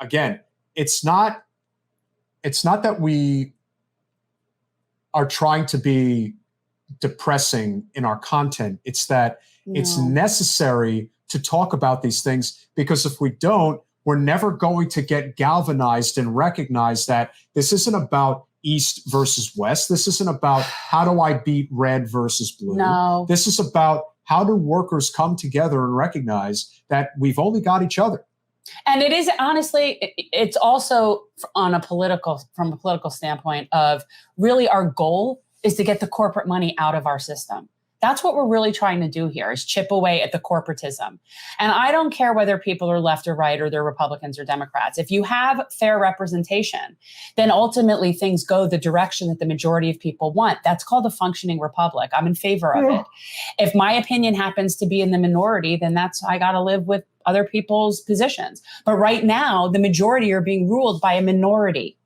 again, it's not that we are trying to be depressing in our content. It's that it's necessary to talk about these things, because if we don't, we're never going to get galvanized and recognize that this isn't about East versus West. This isn't about how do I beat red versus blue. No. This is about how do workers come together and recognize that we've only got each other. And it is, honestly, it's also from a political standpoint of really our goal is to get the corporate money out of our system. That's what we're really trying to do here, is chip away at the corporatism. And I don't care whether people are left or right, or they're Republicans or Democrats. If you have fair representation, then ultimately things go the direction that the majority of people want. That's called a functioning republic. I'm in favor of it. If my opinion happens to be in the minority, then I got to live with other people's positions. But right now, the majority are being ruled by a minority.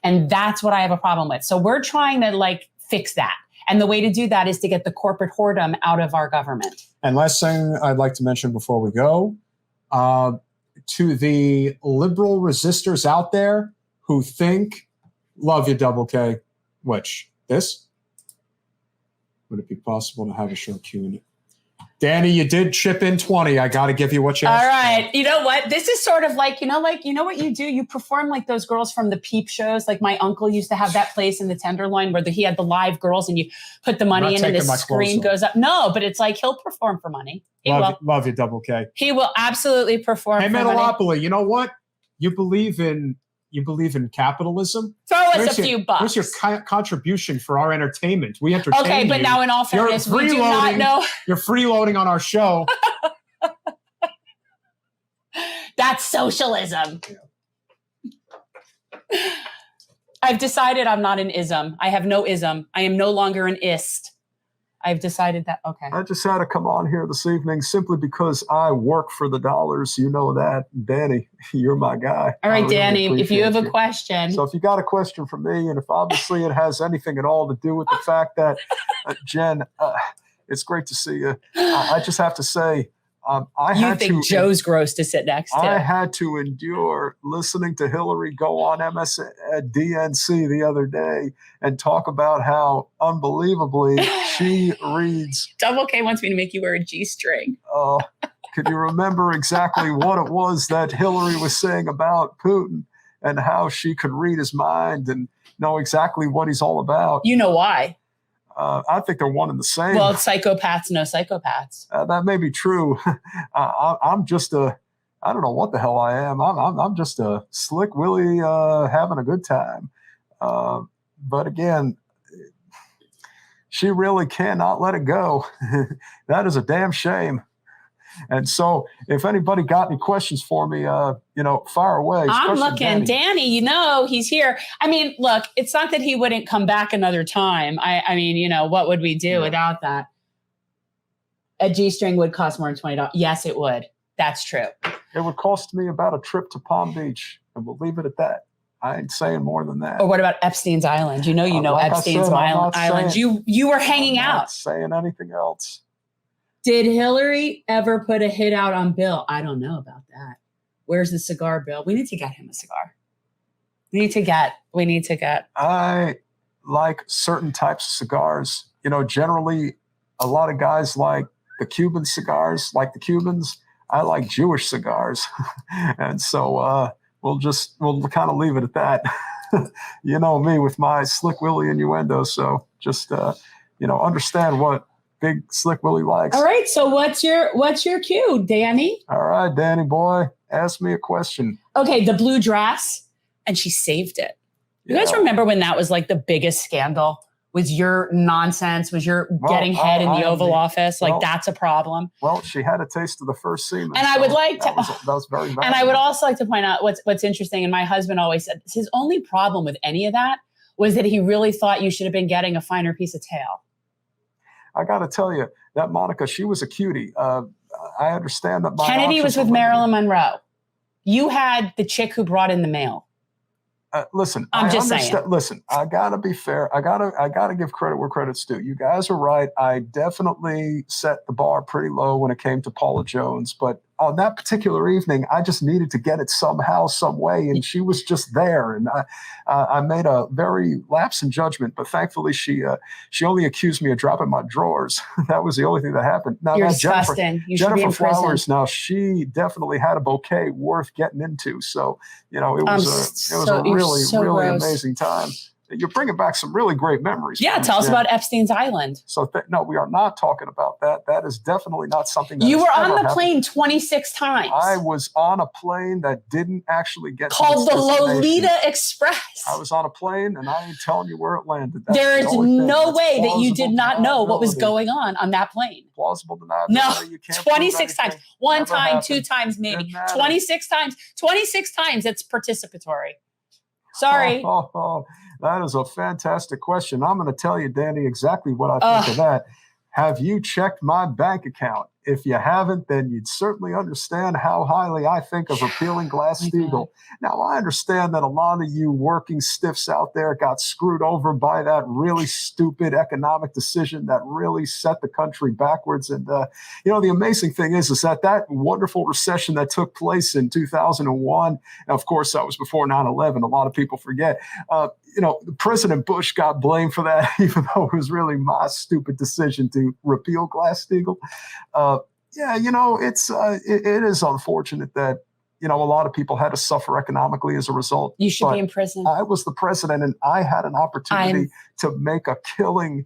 And that's what I have a problem with. So we're trying to fix that. And the way to do that is to get the corporate whoredom out of our government. And last thing I'd like to mention before we go, to the liberal resistors out there who think, love you, Double K, which, this? Would it be possible to have a short Q&A? Danny, you did chip in 20. I got to give you what you asked. All right. You know what? This is sort of like what you do? You perform like those girls from the Peep shows. Like my uncle used to have that place in the Tenderloin where he had the live girls and you put the money in and the screen goes up. No, but it's like he'll perform for money. Love you, Double K. He will absolutely perform for money. Hey, Metalopoly, you know what? You believe in capitalism? Throw us a few bucks. Where's your contribution for our entertainment? We entertain you. Okay, but now in all fairness, we do not know. You're freeloading on our show. That's socialism. Yeah. I've decided I'm not an ism. I have no ism. I am no longer an ist. I've decided that, okay. I just had to come on here this evening simply because I work for the dollars. You know that. Danny, you're my guy. All right, Danny, if you have a question. So if you got a question for me, and if obviously it has anything at all to do with the fact that, Jen, it's great to see you. I just have to say, you think Joe's gross to sit next to. I had to endure listening to Hillary go on MSDNC the other day and talk about how unbelievably she reads. Double K wants me to make you wear a G-string. Could you remember exactly what it was that Hillary was saying about Putin and how she could read his mind and know exactly what he's all about? You know why? I think they're one and the same. Well, psychopaths know psychopaths. That may be true. I'm just I don't know what the hell I am. I'm just a slick Willie having a good time. But again, she really cannot let it go. That is a damn shame. And so if anybody got any questions for me, fire away. I'm looking. Danny, he's here. I mean, look, it's not that he wouldn't come back another time. I mean, what would we do without that? A G-string would cost more than $20. Yes, it would. That's true. It would cost me about a trip to Palm Beach, and we'll leave it at that. I ain't saying more than that. Or what about Epstein's Island? Like Epstein's Island. You were hanging out. I'm not saying anything else. Did Hillary ever put a hit out on Bill? I don't know about that. Where's the cigar, Bill? We need to get him a cigar. We need to get. I like certain types of cigars. Generally, a lot of guys like the Cuban cigars, like the Cubans. I like Jewish cigars. And so we'll kind of leave it at that. You know me with my slick Willie innuendo. So just, understand what Big Slick Willie likes. All right. So what's your cue, Danny? All right, Danny boy, ask me a question. Okay. The blue dress, and she saved it. You guys remember when that was like the biggest scandal? Was your nonsense? Was your getting head in the Oval Office? That's a problem. Well, she had a taste of the first semen. And I would like to. That was very valuable. And I would also like to point out what's interesting. And my husband always said his only problem with any of that was that he really thought you should have been getting a finer piece of tail. I got to tell you that Monica, she was a cutie. I understand that. Kennedy was with Marilyn Monroe. You had the chick who brought in the mail. Listen, I'm just saying. Listen, I gotta be fair. I gotta give credit where credit's due. You guys are right. I definitely set the bar pretty low when it came to Paula Jones, but on that particular evening, I just needed to get it somehow, some way, and she was just there. And I made a very lapse in judgment, but thankfully she only accused me of dropping my drawers. That was the only thing that happened. Now, You're now disgusting. You should be in Jennifer Flowers, prison. now she definitely had a bouquet worth getting into. So, it was a really, really gross. Amazing time. You're bringing back some really great memories. Yeah, tell us about Epstein's Island. So no, we are not talking about that. That is definitely not something that you were on the happened. plane 26 times. I was on a plane that didn't actually get called the Lolita Express. I was on a plane, and I ain't telling you where it landed. There is no way that you did not know what was going on that plane. Plausible deniability. No, You can't 26 times. One Never time, happened. 2 times, maybe. Didn't matter. 26 times. 26 times. It's participatory. Sorry. That is a fantastic question. I'm going to tell you, Danny, exactly what I think of that. Have you checked my bank account? If you haven't, then you'd certainly understand how highly I think of repealing Glass-Steagall. Now, I understand that a lot of you working stiffs out there got screwed over by that really stupid economic decision that really set the country backwards. And, the amazing thing is that wonderful recession that took place in 2001, and of course, that was before 9/11. A lot of people forget. President Bush got blamed for that, even though it was really my stupid decision to repeal Glass-Steagall. It is unfortunate that, a lot of people had to suffer economically as a result. You should be in prison. I was the president, and I had an opportunity to make a killing.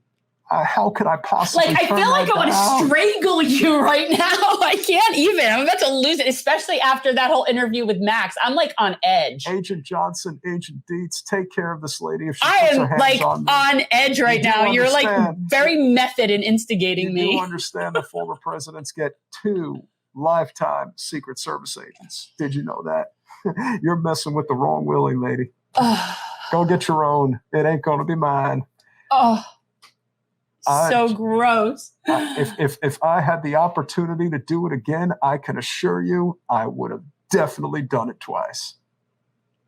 How could I possibly? I feel like I want to strangle you right now. I can't even. I'm about to lose it, especially after that whole interview with Max. I'm on edge. Agent Johnson, Agent Dietz, take care of this lady if she I puts am her hands on me. on edge right now. You're very method in instigating me. You understand that former presidents get 2 lifetime Secret Service agents. Did you know that? You're messing with the wrong Willie, lady. Go get your own. It ain't going to be mine. So gross. If I had the opportunity to do it again, I can assure you I would have definitely done it twice.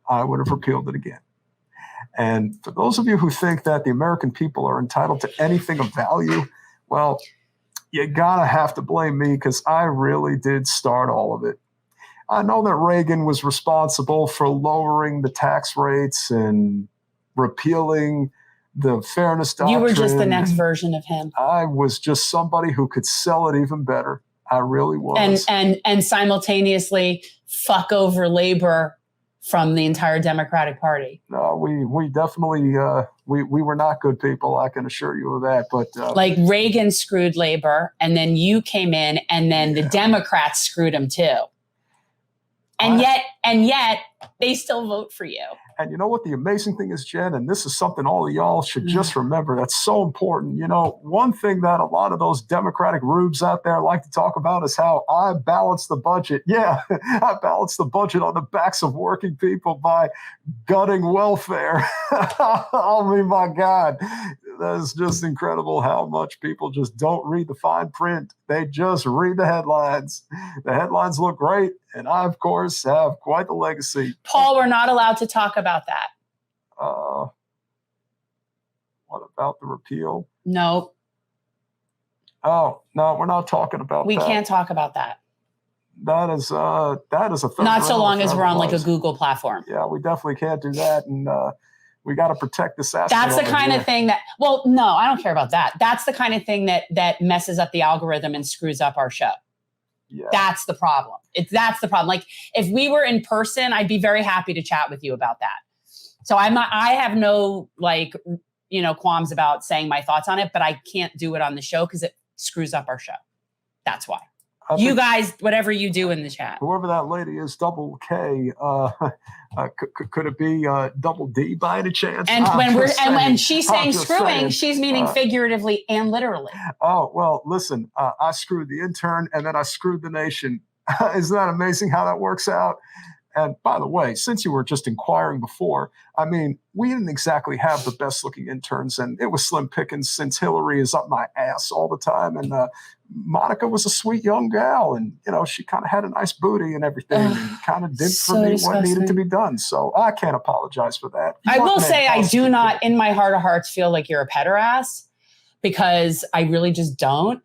I would have repealed it again. And for those of you who think that the American people are entitled to anything of value, well, you gotta have to blame me, because I really did start all of it. I know that Reagan was responsible for lowering the tax rates and repealing the fairness doctrine. You were just the next version of him. I was just somebody who could sell it even better. I really was. And simultaneously fuck over labor from the entire Democratic Party. No, we definitely we were not good people. I can assure you of that. But Reagan screwed labor, and then you came in, and then the Democrats screwed him too. And yet they still vote for you. And you know what the amazing thing is, Jen, and this is something all of y'all should just remember that's so important. One thing that a lot of those Democratic rubes out there like to talk about is how I balance the budget. Yeah, I balance the budget on the backs of working people by gutting welfare. My God, that is just incredible how much people just don't read the fine print. They just read the headlines. The headlines look great. And I, of course, have quite the legacy. Paul, we're not allowed to talk about that. What about the repeal? No. Oh, no, we're not talking about that. We can't talk about that. That is a third. Not so long as we're on a Google platform. Yeah, we definitely can't do that. And we got to protect this asset. That's the kind of thing that, no, I don't care about that. That's the kind of thing that messes up the algorithm and screws up our show. Yeah. That's the problem. That's the problem. If we were in person, I'd be very happy to chat with you about that. So I have no qualms about saying my thoughts on it, but I can't do it on the show because it screws up our show. That's why. You guys, whatever you do in the chat. Whoever that lady is, double K, could it be double D by any chance? And when she's saying screwing, she's meaning figuratively and literally. Oh, well, listen, I screwed the intern and then I screwed the nation. Isn't that amazing how that works out? And by the way, since you were just inquiring before, we didn't exactly have the best looking interns, and it was slim pickings since Hillary is up my ass all the time. And Monica was a sweet young gal, and she kind of had a nice booty and everything, and kind of did for me what needed to be done. So I can't apologize for that. I will say I do not, in my heart of hearts, feel like you're a pederast, because I really just don't.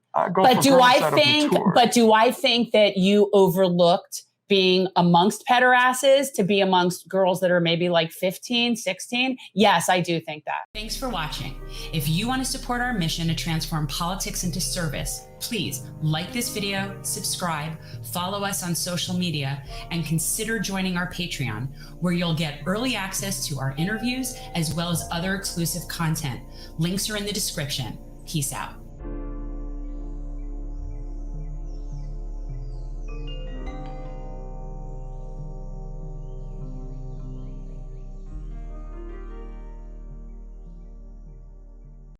But do I think that you overlooked being amongst pederasses to be amongst girls that are maybe like 15, 16? Yes, I do think that. Thanks for watching. If you want to support our mission to transform politics into service, please like this video, subscribe, follow us on social media, and consider joining our Patreon, where you'll get early access to our interviews as well as other exclusive content. Links are in the description. Peace out.